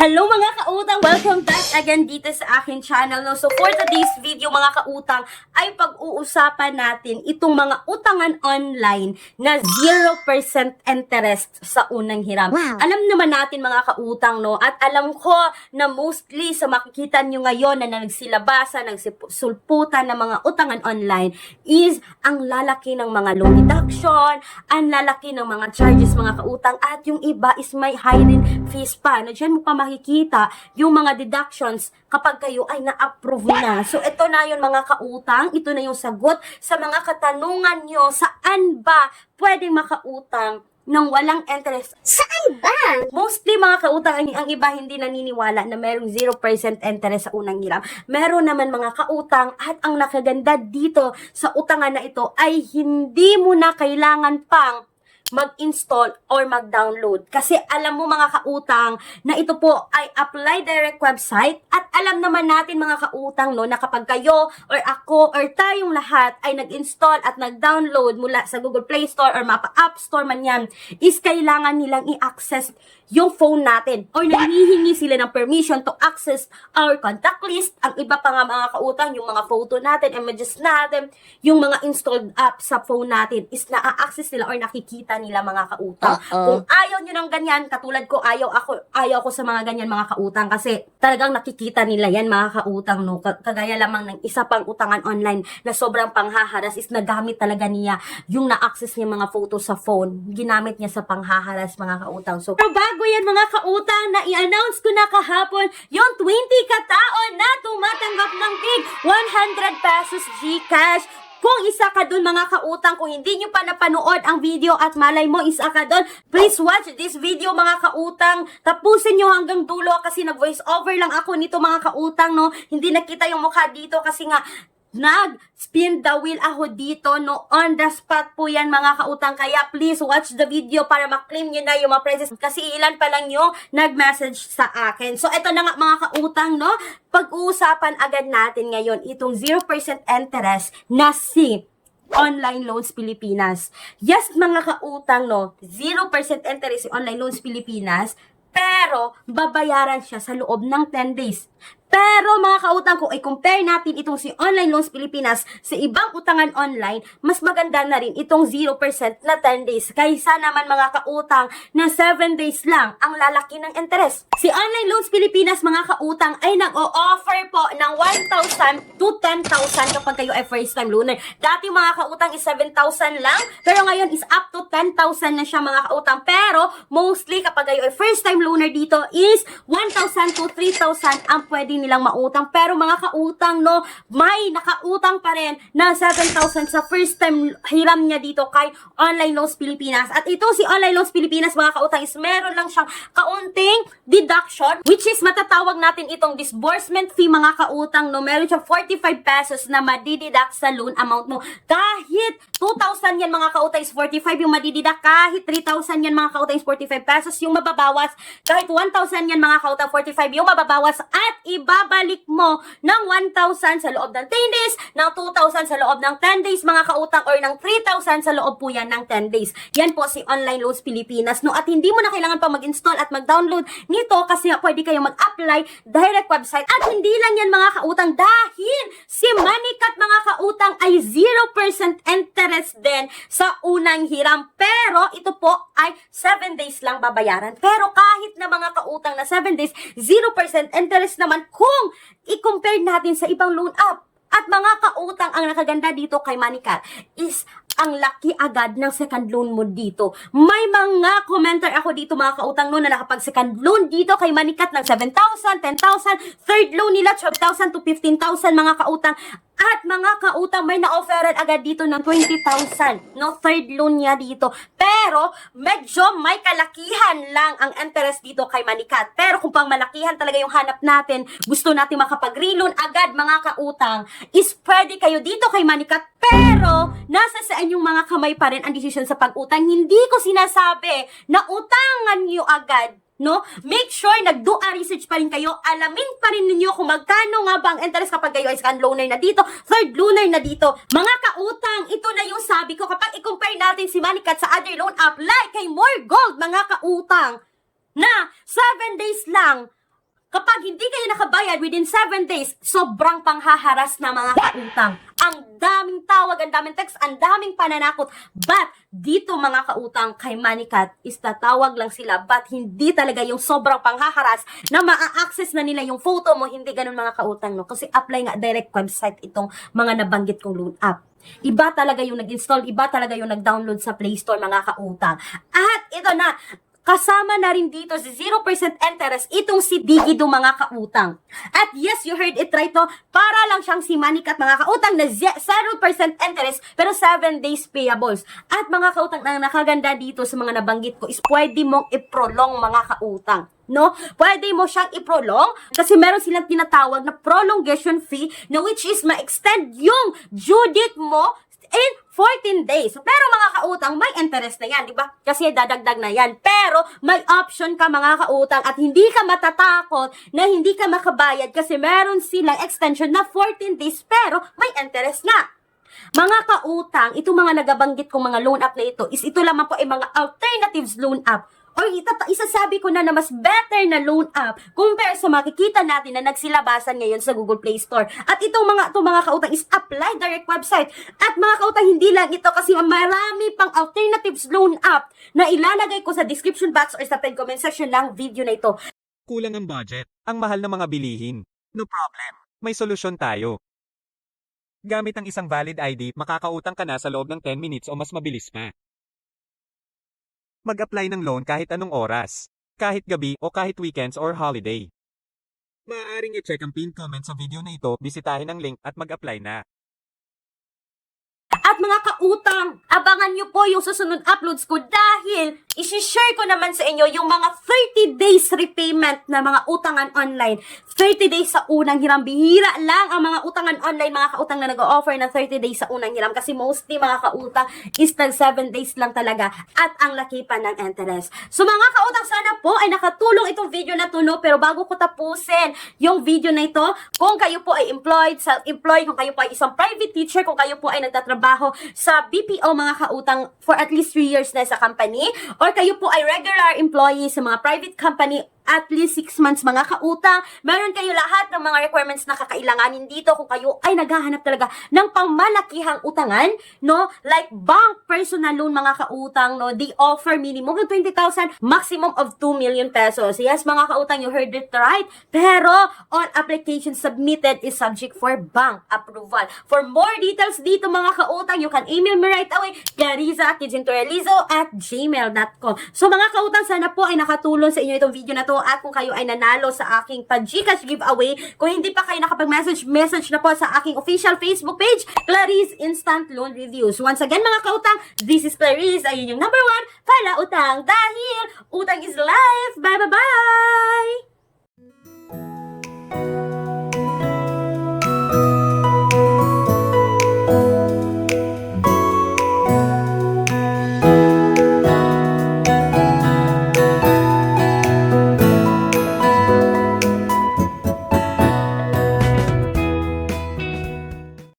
Hello mga kautang! Welcome back again dito sa akin channel. No? So for today's video mga kautang ay pag-uusapan natin itong mga utangan online na 0% interest sa unang hiram. Wow. Alam naman natin mga kautang, no? At alam ko na mostly sa makikita nyo ngayon na nagsilabasa, nagsulputan ng mga utangan online is ang lalaki ng mga loan deduction, ang lalaki ng mga charges mga kautang, at yung iba is may hidden fees pa. Na dyan mo pa makikita yung mga deductions kapag kayo ay na-approve na. So, ito na yun mga kautang. Ito na yung sagot sa mga katanungan nyo. Saan ba pwedeng makautang ng walang interest? Saan ba? Mostly mga kautang, ang iba hindi naniniwala na merong 0% interest sa unang hiram. Meron naman mga kautang, at ang nakaganda dito sa utangan na ito ay hindi mo na kailangan pang mag-install or mag-download. Kasi alam mo mga kautang na ito po ay Apply Direct website, at alam naman natin mga kautang, no, na kapag kayo or ako or tayong lahat ay nag-install at nag-download mula sa Google Play Store or Mapa App Store man yan, is kailangan nilang i-access yung phone natin or nangihingi sila ng permission to access our contact list. Ang iba pa nga mga kautang, yung mga photo natin, images natin, yung mga installed app sa phone natin is na-access nila or nakikita nila mga kautang. Kung ayaw nyo ng ganyan, katulad ko, ayaw ko sa mga ganyan mga kautang, kasi talagang nakikita nila yan mga kautang, no? Kagaya lamang ng isa pang utangan online na sobrang panghaharas is nagamit talaga niya yung na-access niya mga photo sa phone, ginamit niya sa panghaharas mga kautang. So, pero bago yan mga kautang, na i-announce ko na kahapon yung 20 katao na tumatanggap ng tig 100 pesos GCash. Kung isa ka dun mga kautang, kung hindi nyo pa napanood ang video at malay mo isa ka dun, please watch this video mga kautang. Tapusin nyo hanggang dulo kasi nag-voice over lang ako nito mga kautang, no? Hindi nakita yung mukha dito kasi nga nag-spin the wheel ako dito, no? On the spot po yan mga kautang. Kaya please watch the video para maklaim nyo na yung mga prizes. Kasi ilan pa lang yung nag-message sa akin. So, ito na nga mga kautang, no? Pag-uusapan agad natin ngayon itong 0% interest na si Online Loans Pilipinas. Yes, mga kautang, no? 0% interest si Online Loans Pilipinas, pero babayaran siya sa loob ng 10 days. Pero mga kautang, kung i-compare natin itong si Online Loans Pilipinas sa ibang utangan online, mas maganda na rin itong 0% na 10 days. Kaysa naman mga kautang na 7 days lang ang lalaki ng interest. Si Online Loans Pilipinas mga kautang ay nag-o-offer po ng 1,000 to 10,000 kapag kayo ay first time loaner. Dati mga kautang is 7,000 lang, pero ngayon is up to 10,000 na siya mga kautang. Pero mostly kapag kayo ay first time loaner dito is 1,000 to 3,000 ang pwede nilang mautang. Pero mga kautang, no, may nakautang pa rin na 7,000 sa first time hiram niya dito kay Online Loans Pilipinas. At ito si Online Loans Pilipinas mga kautang is meron lang siyang kaunting deduction, which is matatawag natin itong disbursement fee mga kautang, no. Meron siyang 45 pesos na madideduct sa loan amount mo. Kahit 2,000 yan mga kautang is 45 yung madideduct, kahit 3,000 yan mga kautang is 45 pesos yung mababawas, kahit 1,000 yan mga kautang 45 yung mababawas, at ibabalik mo ng 1,000 sa loob ng 10 days, ng 2,000 sa loob ng 10 days mga kautang, or ng 3,000 sa loob po yan ng 10 days. Yan po si Online Loans Pilipinas, no? At hindi mo na kailangan pa mag-install at mag-download nito kasi pwede kayong mag-apply direct website. At hindi lang yan mga kautang, dahil si Moneycat mga kautang ay 0% interest din sa unang hiram. Pero ito po ay 7 days lang babayaran. Pero kahit na mga kautang na 7 days, 0% interest naman kung i-compare natin sa ibang loan app. At mga kautang, ang nakaganda dito kay Moneycat is ang laki agad ng second loan mo dito. May mga commenter ako dito mga kautang, no, na nakapag second loan dito kay Moneycat ng 7,000, 10,000, third loan nila 12,000 to 15,000 mga kautang. At mga kautang, may na-offeran agad dito ng 20,000, no, third loan niya dito. Pero medyo may kalakihan lang ang interest dito kay Moneycat. Pero kung pang malakihan talaga yung hanap natin, gusto natin makapag-reloan agad mga kautang, is pwede kayo dito kay Moneycat. Pero nasa sa inyong mga kamay pa rin ang desisyon sa pag-utang. Hindi ko sinasabi na utangan nyo agad, no? Make sure nag-do a research pa rin kayo. Alamin pa rin ninyo kung magkano nga ba ang interest kapag kayo ay second loaner na dito, third loaner na dito. Mga kautang, ito na yung sabi ko kapag i-compare natin si Moneycat sa other loan app like kay More Gold, mga kautang, na 7 days lang Kapag hindi kayo nakabayad within 7 days, sobrang panghaharas na mga kautang. Ang daming tawag, ang daming text, ang daming pananakot. But dito mga kautang kay Moneycat is tatawag lang sila, but hindi talaga yung sobrang panghaharas na maa-access na nila yung photo mo. Hindi ganun mga kautang, no? Kasi apply nga direct website itong mga nabanggit kong loan app. Iba talaga yung nag-install, iba talaga yung nag-download sa Play Store mga kautang. At ito na, kasama na rin dito si 0% interest itong si Digido mga kautang. At yes, you heard it right, no? Para lang siyang si Moneycat mga kautang na 0% interest pero 7 days payables. At mga kautang, ang nakaganda dito sa mga nabanggit ko is pwede mong i-prolong mga kautang. No? Pwede mo siyang i-prolong kasi meron silang tinatawag na prolongation fee na which is ma-extend yung due date mo in 14 days. Pero mga kautang, may interest na yan, di ba? Kasi dadagdag na yan. Pero may option ka mga kautang at hindi ka matatakot na hindi ka makabayad kasi meron silang extension na 14 days pero may interest nga. Mga kautang, itong mga nagabanggit kong mga loan app na ito is ito lamang po ay mga alternatives loan app. Or isasabi ko na mas better na loan app compare sa makikita natin na nagsilabasan ngayon sa Google Play Store. At itong mga kautang is apply direct website. At mga kautang, hindi lang ito kasi marami pang alternatives loan app na ilalagay ko sa description box or sa comment section ng video na ito. Kulang ang budget, ang mahal ng mga bilihin. No problem. May solusyon tayo. Gamit ang isang valid ID, makakautang ka na sa loob ng 10 minutes o mas mabilis pa. Mag-apply ng loan kahit anong oras, kahit gabi o kahit weekends or holiday. Maaaring i-check ang pinned comment sa video na ito, bisitahin ang link at mag-apply na. At mga kautang, abangan nyo po yung susunod uploads ko dahil isi-share ko naman sa inyo yung mga 30 days repayment na mga utangan online. 30 days sa unang hiram. Bihira lang ang mga utangan online, mga kautang na nag-o-offer ng 30 days sa unang hiram kasi mostly mga kautang is tag 7 days lang talaga at ang laki pa ng interest. So mga kautang, sana po ay nakatulong itong video na to, no? Pero bago ko tapusin yung video na ito, kung kayo po ay employed, self-employed, kung kayo po ay isang private teacher, kung kayo po ay nagtatrabaho sa BPO mga kautang for at least 3 years na sa company, or kayo po ay regular employee sa mga private company at least 6 months mga kautang, meron kayo lahat ng mga requirements na kakailanganin dito kung kayo ay naghahanap talaga ng pangmalakihang utangan, no? Like bank personal loan mga kautang, no? They offer minimum of 20,000, maximum of 2 million pesos. Yes, mga kautang, you heard it right. Pero all applications submitted is subject for bank approval. For more details dito mga kautang, you can email me right away, Clariza@gmail.com. So mga kautang, sana po ay nakatulong sa inyo itong video na to. At kung kayo ay nanalo sa aking pa-GCash giveaway, kung hindi pa kayo nakapag-message, message na po sa aking official Facebook page, Clarice Instant Loan Reviews. Once again mga kautang, this is Clarice, ayun yung #1 para utang dahil utang is life. Bye bye bye!